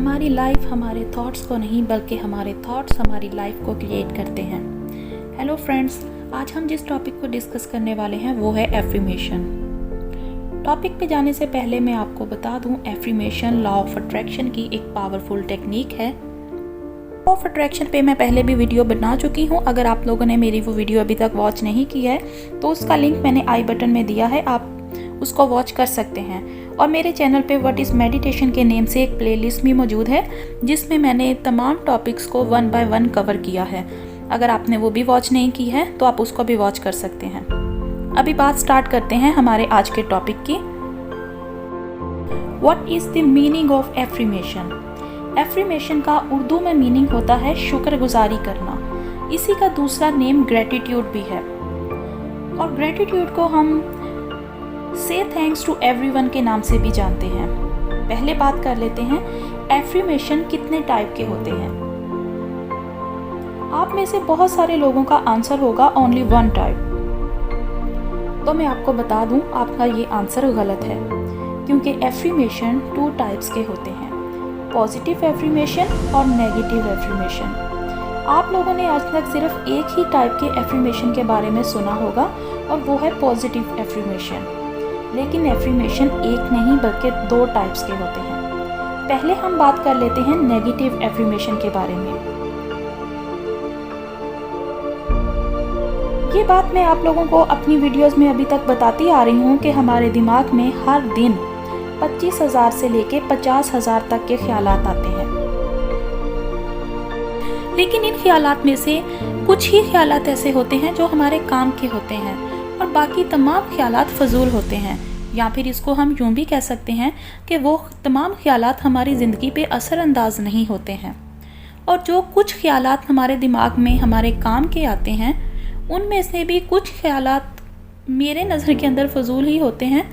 हमारी लाइफ हमारे थॉट्स को नहीं बल्कि हमारे थॉट्स हमारी लाइफ को क्रिएट करते हैं। हेलो फ्रेंड्स, आज हम जिस टॉपिक को डिस्कस करने वाले हैं वो है एफर्मेशन। टॉपिक पे जाने से पहले मैं आपको बता दूं, एफर्मेशन लॉ ऑफ अट्रैक्शन की एक पावरफुल टेक्निक है। लॉ ऑफ अट्रैक्शन पे मैं पहले भी वीडियो बना चुकी हूँ। अगर आप लोगों ने मेरी वो वीडियो अभी तक वॉच नहीं की है तो उसका लिंक मैंने आई बटन में दिया है, आप उसको वॉच कर सकते हैं। और मेरे चैनल पे व्हाट इज़ मेडिटेशन के नेम से एक प्लेलिस्ट भी मौजूद है जिसमें मैंने तमाम टॉपिक्स को 1 बाय 1 कवर किया है। अगर आपने वो भी वॉच नहीं की है तो आप उसको भी वॉच कर सकते हैं। अभी बात स्टार्ट करते हैं हमारे आज के टॉपिक की। What is the meaning of affirmation? Affirmation का उर्दू में मीनिंग होता है शुक्रगुजारी करना। इसी का दूसरा नेम ग्रेटिट्यूड भी है। और ग्रेटिट्यूड को हम से थैंक्स टू एवरीवन के नाम से भी जानते हैं। पहले बात कर लेते हैं एफर्मेशन कितने टाइप के होते हैं। आप में से बहुत सारे लोगों का आंसर होगा ओनली 1 टाइप। तो मैं आपको बता दूं, आपका ये आंसर गलत है, क्योंकि एफर्मेशन 2 टाइप्स के होते हैं, पॉजिटिव एफर्मेशन और नेगेटिव एफर्मेशन। आप लोगों ने आज तक सिर्फ एक ही टाइप के एफर्मेशन के बारे में सुना होगा और वो है पॉजिटिव एफर्मेशन। लेकिन एफर्मेशन एक नहीं बल्कि 2 टाइप्स के होते हैं। पहले हम बात कर लेते हैं नेगेटिव एफर्मेशन के बारे में। ये बात मैं आप लोगों को अपनी वीडियोस में अभी तक बताती आ रही हूँ कि हमारे दिमाग में हर दिन 25,000 से लेके 50,000 तक के ख्यालात आते हैं। लेकिन इन ख्यालात में से कुछ ही ख्यालात ऐसे होते हैं जो हमारे काम के होते हैं और बाकी तमाम ख्यालात फजूल होते हैं। या फिर इसको हम यूँ भी कह सकते हैं कि वो तमाम ख्यालात हमारी ज़िंदगी पे असरअंदाज नहीं होते हैं। और जो कुछ ख्यालात हमारे दिमाग में हमारे काम के आते हैं, उनमें से भी कुछ ख्यालात मेरे नज़र के अंदर फजूल ही होते हैं,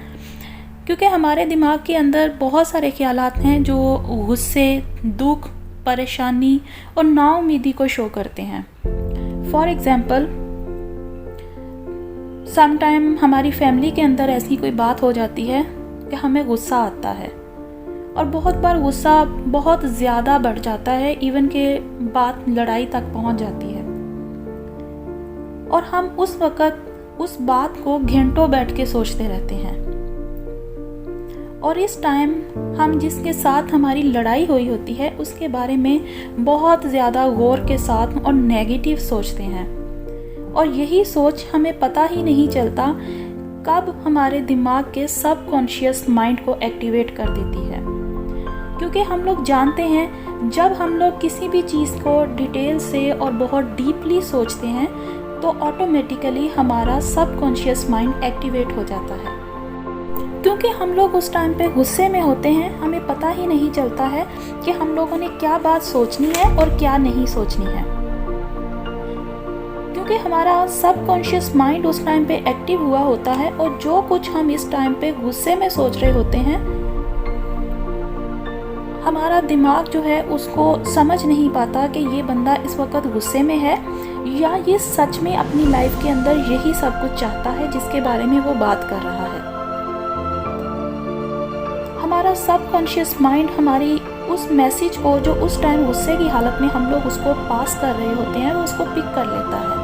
क्योंकि हमारे दिमाग के अंदर बहुत सारे ख्यालात हैं जो गुस्से, दुख, परेशानी और नाउमीदी को शो करते हैं। फॉर एग्ज़ाम्पल, समटाइम हमारी फैमिली के अंदर ऐसी कोई बात हो जाती है कि हमें गुस्सा आता है और बहुत बार गुस्सा बहुत ज़्यादा बढ़ जाता है, इवन के बात लड़ाई तक पहुंच जाती है। और हम उस वक़्त उस बात को घंटों बैठ के सोचते रहते हैं। और इस टाइम हम जिसके साथ हमारी लड़ाई हुई होती है उसके बारे में बहुत ज़्यादा गौर के साथ और नेगेटिव सोचते हैं। और यही सोच हमें पता ही नहीं चलता कब हमारे दिमाग के सबकॉन्शियस माइंड को एक्टिवेट कर देती है। क्योंकि हम लोग जानते हैं, जब हम लोग किसी भी चीज़ को डिटेल से और बहुत डीपली सोचते हैं तो ऑटोमेटिकली हमारा सबकॉन्शियस माइंड एक्टिवेट हो जाता है। क्योंकि हम लोग उस टाइम पे गुस्से में होते हैं, हमें पता ही नहीं चलता है कि हम लोगों ने क्या बात सोचनी है और क्या नहीं सोचनी है, क्योंकि हमारा सबकॉन्शियस माइंड उस टाइम पे एक्टिव हुआ होता है। और जो कुछ हम इस टाइम पे गुस्से में सोच रहे होते हैं, हमारा दिमाग जो है उसको समझ नहीं पाता कि ये बंदा इस वक्त गुस्से में है या ये सच में अपनी लाइफ के अंदर यही सब कुछ चाहता है जिसके बारे में वो बात कर रहा है। हमारा सबकॉन्शियस माइंड हमारी उस मैसेज को, जो उस टाइम गुस्से की हालत में हम लोग उसको पास कर रहे होते हैं, वो उसको पिक कर लेता है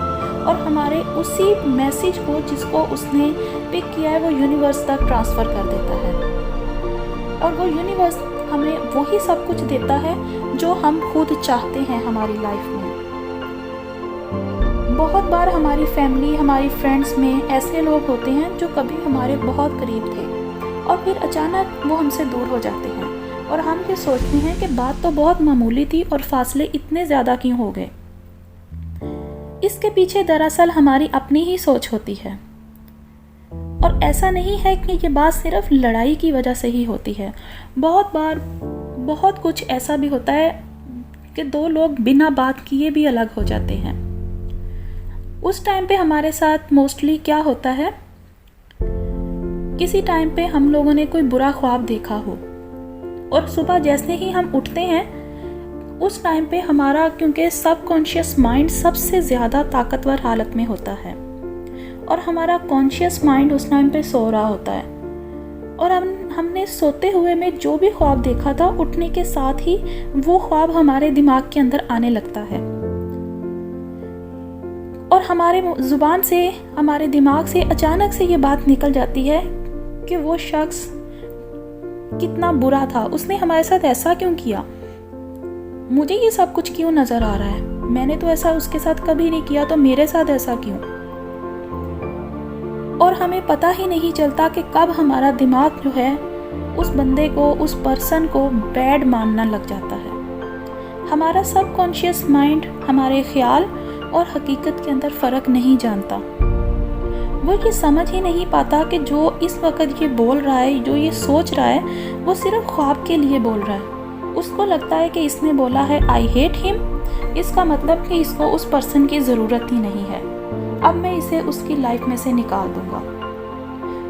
और हमारे उसी मैसेज को जिसको उसने पिक किया है वो यूनिवर्स तक ट्रांसफ़र कर देता है। और वो यूनिवर्स हमें वही सब कुछ देता है जो हम खुद चाहते हैं हमारी लाइफ में। बहुत बार हमारी फैमिली, हमारी फ्रेंड्स में ऐसे लोग होते हैं जो कभी हमारे बहुत करीब थे और फिर अचानक वो हमसे दूर हो जाते हैं और हम ये सोचते हैं कि बात तो बहुत मामूली थी और फासले इतने ज़्यादा क्यों हो गए। इसके पीछे दरअसल हमारी अपनी ही सोच होती है। और ऐसा नहीं है कि ये बात सिर्फ लड़ाई की वजह से ही होती है। बहुत बार बहुत कुछ ऐसा भी होता है कि 2 लोग बिना बात किए भी अलग हो जाते हैं। उस टाइम पे हमारे साथ मोस्टली क्या होता है, किसी टाइम पे हम लोगों ने कोई बुरा ख्वाब देखा हो और सुबह जैसे ही हम उठते हैं उस टाइम पे हमारा, क्योंकि सबकॉन्शियस माइंड सबसे ज़्यादा ताकतवर हालत में होता है और हमारा कॉन्शियस माइंड उस टाइम पे सो रहा होता है। और हमने सोते हुए में जो भी ख्वाब देखा था, उठने के साथ ही वो ख्वाब हमारे दिमाग के अंदर आने लगता है और हमारे जुबान से, हमारे दिमाग से अचानक से ये बात निकल जाती है कि वो शख्स कितना बुरा था, उसने हमारे साथ ऐसा क्यों किया, मुझे ये सब कुछ क्यों नजर आ रहा है, मैंने तो ऐसा उसके साथ कभी नहीं किया, तो मेरे साथ ऐसा क्यों। और हमें पता ही नहीं चलता कि कब हमारा दिमाग जो है उस बंदे को, उस पर्सन को बैड मानना लग जाता है। हमारा सबकॉन्शियस माइंड हमारे ख्याल और हकीकत के अंदर फ़र्क नहीं जानता। वो ये समझ ही नहीं पाता कि जो इस वक्त ये बोल रहा है, जो ये सोच रहा है, वो सिर्फ ख्वाब के लिए बोल रहा है। उसको लगता है कि इसने बोला है आई हेट हिम, इसका मतलब कि इसको उस पर्सन की ज़रूरत ही नहीं है, अब मैं इसे उसकी लाइफ में से निकाल दूंगा।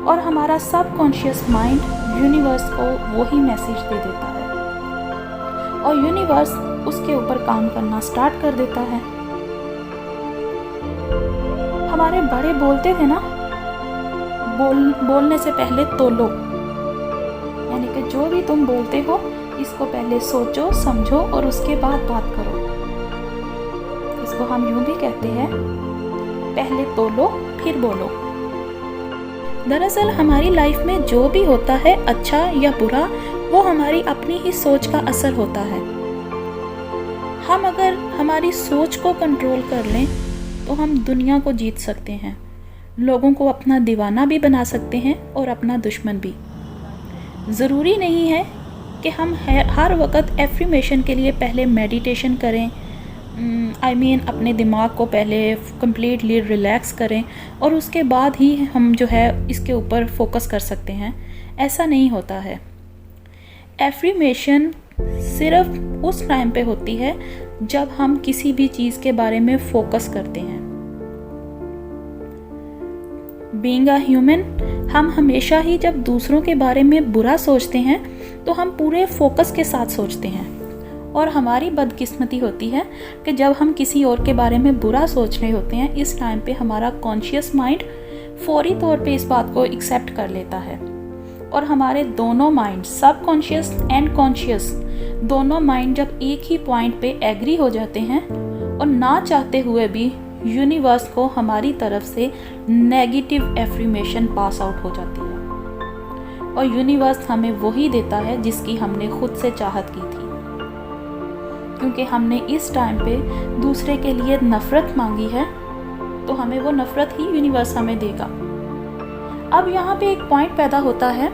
और हमारा सबकॉन्शियस माइंड यूनिवर्स को वही मैसेज दे देता है और यूनिवर्स उसके ऊपर काम करना स्टार्ट कर देता है। हमारे बड़े बोलते थे ना, बोलने से पहले तोलो, यानी कि जो भी तुम बोलते हो इसको पहले सोचो, समझो और उसके बाद बात करो। इसको हम यूं भी कहते हैं, पहले तोलो फिर बोलो। दरअसल हमारी लाइफ में जो भी होता है, अच्छा या बुरा, वो हमारी अपनी ही सोच का असर होता है। हम अगर हमारी सोच को कंट्रोल कर लें तो हम दुनिया को जीत सकते हैं, लोगों को अपना दीवाना भी बना सकते हैं और अपना दुश्मन भी। ज़रूरी नहीं है कि हम हर वक्त एफर्मेशन के लिए पहले मेडिटेशन करें, अपने दिमाग को पहले कम्प्लीटली रिलैक्स करें और उसके बाद ही हम जो है इसके ऊपर फोकस कर सकते हैं। ऐसा नहीं होता है। एफर्मेशन सिर्फ उस टाइम पे होती है जब हम किसी भी चीज़ के बारे में फोकस करते हैं। बीइंग अ ह्यूमन, हम हमेशा ही जब दूसरों के बारे में बुरा सोचते हैं तो हम पूरे फोकस के साथ सोचते हैं, और हमारी बदकिस्मती होती है कि जब हम किसी और के बारे में बुरा सोच रहे होते हैं, इस टाइम पे हमारा कॉन्शियस माइंड फौरी तौर पे इस बात को एक्सेप्ट कर लेता है और हमारे दोनों माइंड, सबकॉन्शियस एंड कॉन्शियस, दोनों माइंड जब एक ही पॉइंट पे एग्री हो जाते हैं और ना चाहते हुए भी यूनिवर्स को हमारी तरफ से नेगेटिव एफर्मेशन पास आउट हो जाती है और यूनिवर्स हमें वही देता है जिसकी हमने खुद से चाहत की थी, क्योंकि हमने इस टाइम पे दूसरे के लिए नफ़रत मांगी है तो हमें वो नफ़रत ही यूनिवर्स हमें देगा। अब यहाँ पे एक पॉइंट पैदा होता है,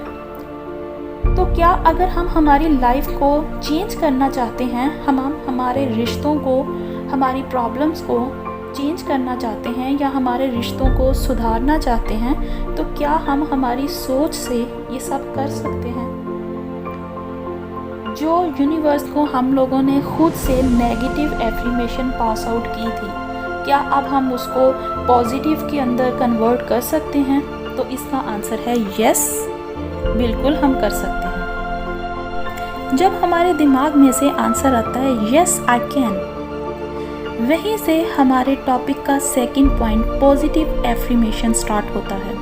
तो क्या अगर हम हमारी लाइफ को चेंज करना चाहते हैं, हम हमारे रिश्तों को, हमारी प्रॉब्लम्स को चेंज करना चाहते हैं या हमारे रिश्तों को सुधारना चाहते हैं, तो क्या हम हमारी सोच से ये सब कर सकते हैं? जो यूनिवर्स को हम लोगों ने खुद से नेगेटिव एफर्मेशन पास आउट की थी, क्या अब हम उसको पॉजिटिव के अंदर कन्वर्ट कर सकते हैं? तो इसका आंसर है यस, बिल्कुल हम कर सकते हैं। जब हमारे दिमाग में से आंसर आता है यस आई कैन, वहीं से हमारे टॉपिक का second point positive affirmation start होता है।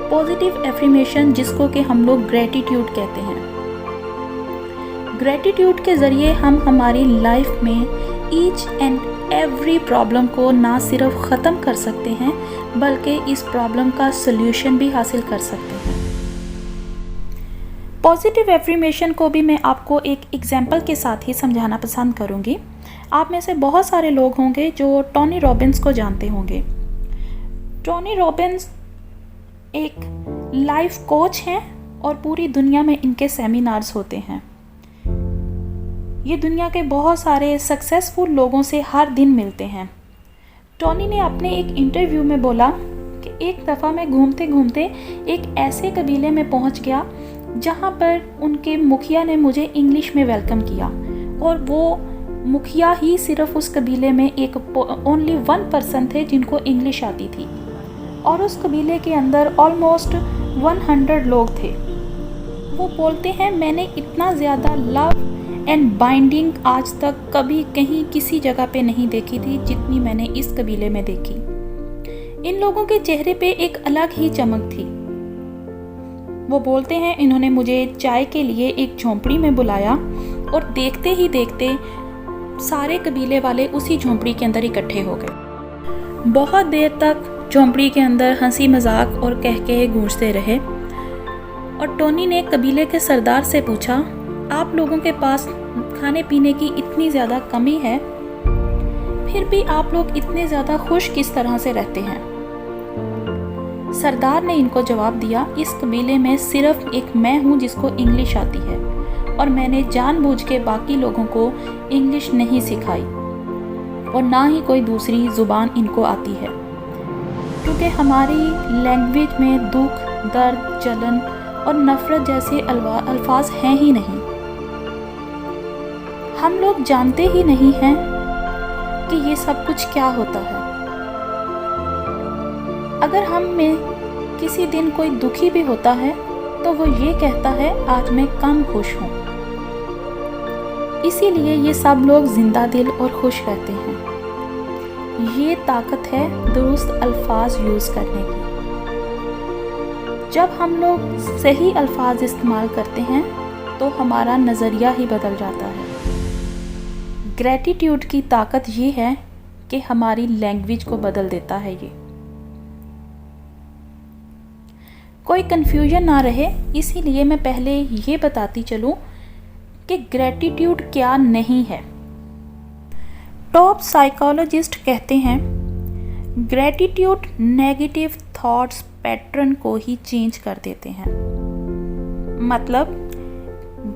पॉजिटिव एफर्मेशन जिसको कि हम लोग ग्रेटिट्यूड कहते हैं। ग्रेटिट्यूड के ज़रिए हम हमारी लाइफ में ईच एंड एवरी प्रॉब्लम को ना सिर्फ ख़त्म कर सकते हैं बल्कि इस प्रॉब्लम का सल्यूशन भी हासिल कर सकते हैं। पॉजिटिव एफर्मेशन को भी मैं आपको एक एग्जांपल के साथ ही समझाना पसंद करूंगी। आप में से बहुत सारे लोग होंगे जो टोनी रॉबिन्स को जानते होंगे। टोनी रॉबिन्स एक लाइफ कोच हैं और पूरी दुनिया में इनके सेमिनार्स होते हैं। ये दुनिया के बहुत सारे सक्सेसफुल लोगों से हर दिन मिलते हैं। टोनी ने अपने एक इंटरव्यू में बोला कि एक दफ़ा मैं घूमते घूमते एक ऐसे कबीले में पहुंच गया जहां पर उनके मुखिया ने मुझे इंग्लिश में वेलकम किया, और वो मुखिया ही सिर्फ उस कबीले में एक ओनली 1 पर्सन थे जिनको इंग्लिश आती थी, और उस कबीले के अंदर ऑलमोस्ट 100 लोग थे। वो बोलते हैं मैंने इतना ज़्यादा लव एंड बाइंडिंग आज तक कभी कहीं किसी जगह पे नहीं देखी थी जितनी मैंने इस कबीले में देखी। इन लोगों के चेहरे पे एक अलग ही चमक थी। वो बोलते हैं इन्होंने मुझे चाय के लिए एक झोंपड़ी में बुलाया और देखते ही देखते सारे कबीले वाले उसी झोंपड़ी के अंदर इकट्ठे हो गए। बहुत देर तक झोंपड़ी के अंदर हंसी मजाक और कहकहे गूंजते रहे और टोनी ने कबीले के सरदार से पूछा, आप लोगों के पास खाने पीने की इतनी ज़्यादा कमी है, फिर भी आप लोग इतने ज़्यादा खुश किस तरह से रहते हैं? सरदार ने इनको जवाब दिया, इस कबीले में सिर्फ एक मैं हूँ जिसको इंग्लिश आती है और मैंने जानबूझ के बाकी लोगों को इंग्लिश नहीं सिखाई और ना ही कोई दूसरी ज़ुबान इनको आती है, क्योंकि हमारी लैंग्वेज में दुख, दर्द, जलन और नफ़रत जैसे अल्फाज हैं ही नहीं। हम लोग जानते ही नहीं हैं कि ये सब कुछ क्या होता है। अगर हम में किसी दिन कोई दुखी भी होता है तो वो ये कहता है आज मैं कम खुश हूँ। इसीलिए ये सब लोग जिंदा दिल और खुश रहते हैं। ये ताकत है दुरुस्त अल्फाज यूज़ करने की। जब हम लोग सही अल्फाज इस्तेमाल करते हैं तो हमारा नज़रिया ही बदल जाता है। ग्रैटिट्यूड की ताकत ये है कि हमारी लैंग्वेज को बदल देता है। ये कोई कन्फ्यूजन ना रहे, इसीलिए मैं पहले ये बताती चलूँ कि ग्रैटिट्यूड क्या नहीं है। टॉप साइकोलॉजिस्ट कहते हैं ग्रैटिट्यूड नेगेटिव थॉट्स पैटर्न को ही चेंज कर देते हैं। मतलब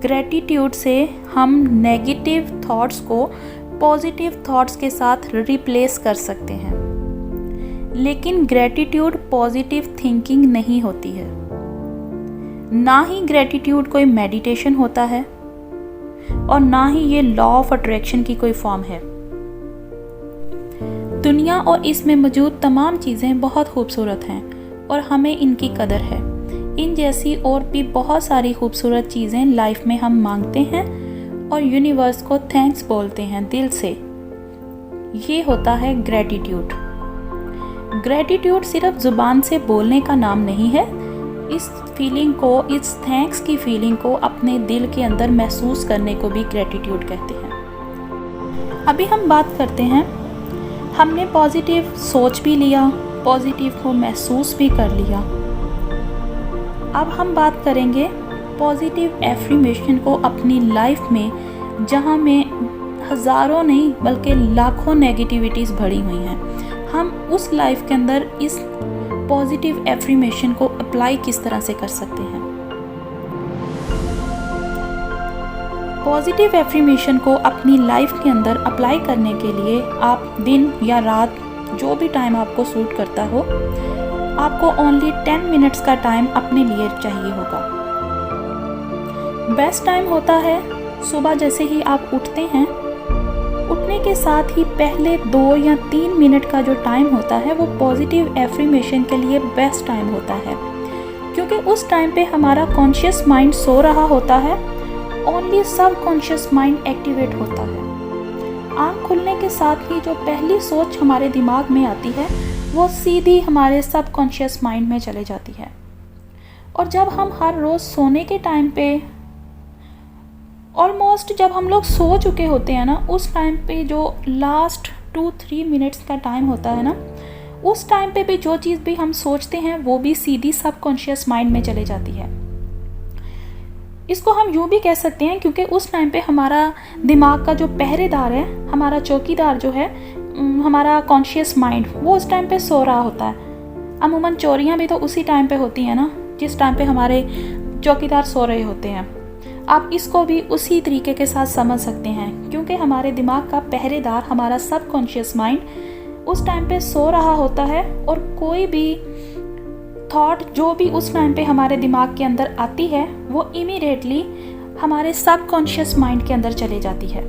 ग्रैटिट्यूड से हम नेगेटिव थॉट्स को पॉजिटिव थॉट्स के साथ रिप्लेस कर सकते हैं, लेकिन ग्रैटिट्यूड पॉजिटिव थिंकिंग नहीं होती है। ना ही ग्रैटिट्यूड कोई मेडिटेशन होता है और ना ही ये लॉ ऑफ अट्रैक्शन की कोई फॉर्म है। दुनिया और इसमें मौजूद तमाम चीज़ें बहुत खूबसूरत हैं और हमें इनकी कदर है। इन जैसी और भी बहुत सारी खूबसूरत चीज़ें लाइफ में हम मांगते हैं और यूनिवर्स को थैंक्स बोलते हैं दिल से। ये होता है ग्रैटिट्यूड। ग्रैटिट्यूड सिर्फ ज़ुबान से बोलने का नाम नहीं है। इस फीलिंग को, इस थैंक्स की फीलिंग को अपने दिल के अंदर महसूस करने को भी ग्रैटिट्यूड कहते हैं। अभी हम बात करते हैं, हमने पॉजिटिव सोच भी लिया, पॉजिटिव को महसूस भी कर लिया। अब हम बात करेंगे पॉजिटिव एफर्मेशन को अपनी लाइफ में, जहां में हज़ारों नहीं बल्कि लाखों नेगेटिविटीज़ भरी हुई हैं। हम उस लाइफ के अंदर इस पॉजिटिव एफर्मेशन को अप्लाई किस तरह से कर सकते हैं। पॉजिटिव एफर्मेशन को अपनी लाइफ के अंदर अप्लाई करने के लिए आप दिन या रात, जो भी टाइम आपको सूट करता हो, आपको ओनली 10 मिनट्स का टाइम अपने लिए चाहिए होगा। बेस्ट टाइम होता है सुबह जैसे ही आप उठते हैं, उठने के साथ ही पहले 2 या 3 मिनट का जो टाइम होता है वो पॉजिटिव एफर्मेशन के लिए बेस्ट टाइम होता है, क्योंकि उस टाइम पे हमारा कॉन्शियस माइंड सो रहा होता है, ओनली सब कॉन्शियस माइंड एक्टिवेट होता है। आँख खुलने के साथ ही जो पहली सोच हमारे दिमाग में आती है वो सीधी हमारे सब कॉन्शियस माइंड में चले जाती है। और जब हम हर रोज़ सोने के टाइम पे ऑलमोस्ट जब हम लोग सो चुके होते हैं ना, उस टाइम पे जो लास्ट 2-3 मिनट्स का टाइम होता है ना, उस टाइम पे भी जो चीज़ भी हम सोचते हैं वो भी सीधी सब कॉन्शियस माइंड में चले जाती है। इसको हम यूँ भी कह सकते हैं, क्योंकि उस टाइम पे हमारा दिमाग का जो पहरेदार है, हमारा चौकीदार जो है, हमारा कॉन्शियस माइंड, वो उस टाइम पे सो रहा होता है। अमूमन चोरियाँ भी तो उसी टाइम पे होती हैं ना, जिस टाइम पे हमारे चौकीदार सो रहे होते हैं। आप इसको भी उसी तरीके के साथ समझ सकते हैं, क्योंकि हमारे दिमाग का पहरेदार, हमारा सब कॉन्शियस माइंड उस टाइम पे सो रहा होता है और कोई भी थॉट जो भी उस टाइम पे हमारे दिमाग के अंदर आती है वो इमीडिएटली हमारे सब कॉन्शियस माइंड के अंदर चले जाती है,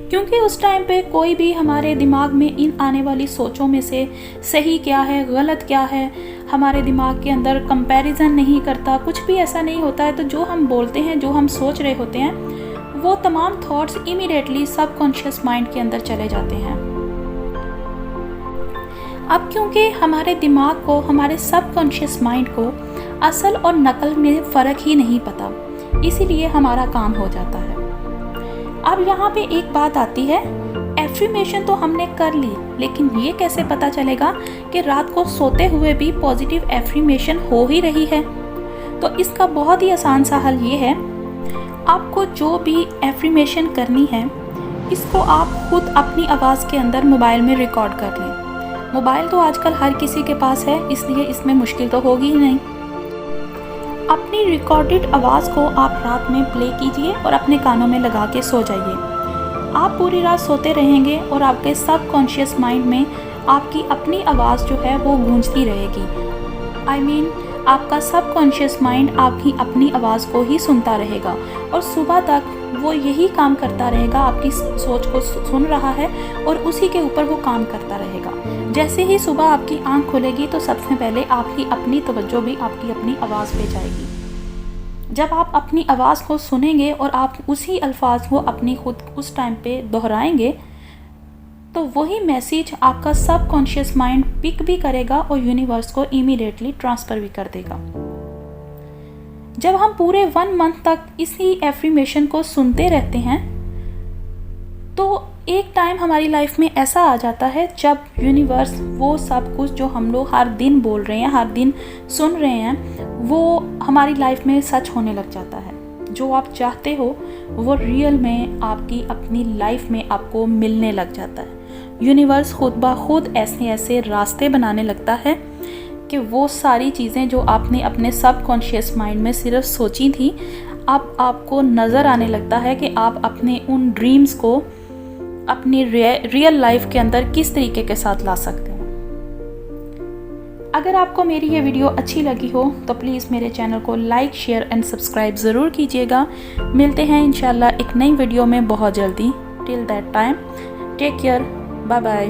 क्योंकि उस टाइम पे कोई भी हमारे दिमाग में इन आने वाली सोचों में से सही क्या है, गलत क्या है, हमारे दिमाग के अंदर कंपैरिजन नहीं करता, कुछ भी ऐसा नहीं होता है। तो जो हम बोलते हैं, जो हम सोच रहे होते हैं, वो तमाम थॉट्स इमीडिएटली सब कॉन्शियस माइंड के अंदर चले जाते हैं। अब क्योंकि हमारे दिमाग को, हमारे सब कॉन्शियस माइंड को असल और नकल में फ़र्क ही नहीं पता, इसीलिए हमारा काम हो जाता है। अब यहाँ पे एक बात आती है, एफर्मेशन तो हमने कर ली, लेकिन ये कैसे पता चलेगा कि रात को सोते हुए भी पॉजिटिव एफर्मेशन हो ही रही है? तो इसका बहुत ही आसान सा हल ये है, आपको जो भी एफर्मेशन करनी है इसको आप खुद अपनी आवाज़ के अंदर मोबाइल में रिकॉर्ड कर लें। मोबाइल तो आजकल हर किसी के पास है, इसलिए इसमें मुश्किल तो होगी ही नहीं। अपनी रिकॉर्डेड आवाज़ को आप रात में प्ले कीजिए और अपने कानों में लगा के सो जाइए। आप पूरी रात सोते रहेंगे और आपके सबकॉन्शियस माइंड में आपकी अपनी आवाज़ जो है वो गूंजती रहेगी। आपका सबकॉन्शियस माइंड आपकी अपनी आवाज़ को ही सुनता रहेगा और सुबह तक वो यही काम करता रहेगा, आपकी सोच को सुन रहा है और उसी के ऊपर वो काम करता रहेगा। जैसे ही सुबह आपकी आंख खुलेगी तो सबसे पहले आपकी अपनी तवज्जो भी आपकी अपनी आवाज़ पे जाएगी। जब आप अपनी आवाज़ को सुनेंगे और आप उसी अल्फाज को अपनी खुद उस टाइम पे दोहराएंगे तो वही मैसेज आपका सबकॉन्शियस माइंड पिक भी करेगा और यूनिवर्स को इमीडिएटली ट्रांसफ़र भी कर देगा। जब हम पूरे 1 मंथ तक इसी एफर्मेशन को सुनते रहते हैं तो एक टाइम हमारी लाइफ में ऐसा आ जाता है जब यूनिवर्स वो सब कुछ जो हम लोग हर दिन बोल रहे हैं, हर दिन सुन रहे हैं, वो हमारी लाइफ में सच होने लग जाता है। जो आप चाहते हो वो रियल में आपकी अपनी लाइफ में आपको मिलने लग जाता है। यूनिवर्स खुद ब खुद ऐसे ऐसे रास्ते बनाने लगता है कि वो सारी चीज़ें जो आपने अपने सबकॉन्शियस माइंड में सिर्फ सोची थी, अब आपको नज़र आने लगता है कि आप अपने उन ड्रीम्स को अपनी रियल लाइफ के अंदर किस तरीके के साथ ला सकते हैं। अगर आपको मेरी ये वीडियो अच्छी लगी हो तो प्लीज़ मेरे चैनल को लाइक, शेयर एंड सब्सक्राइब ज़रूर कीजिएगा। मिलते हैं इंशाल्लाह एक नई वीडियो में बहुत जल्दी। Till that time take care, bye bye.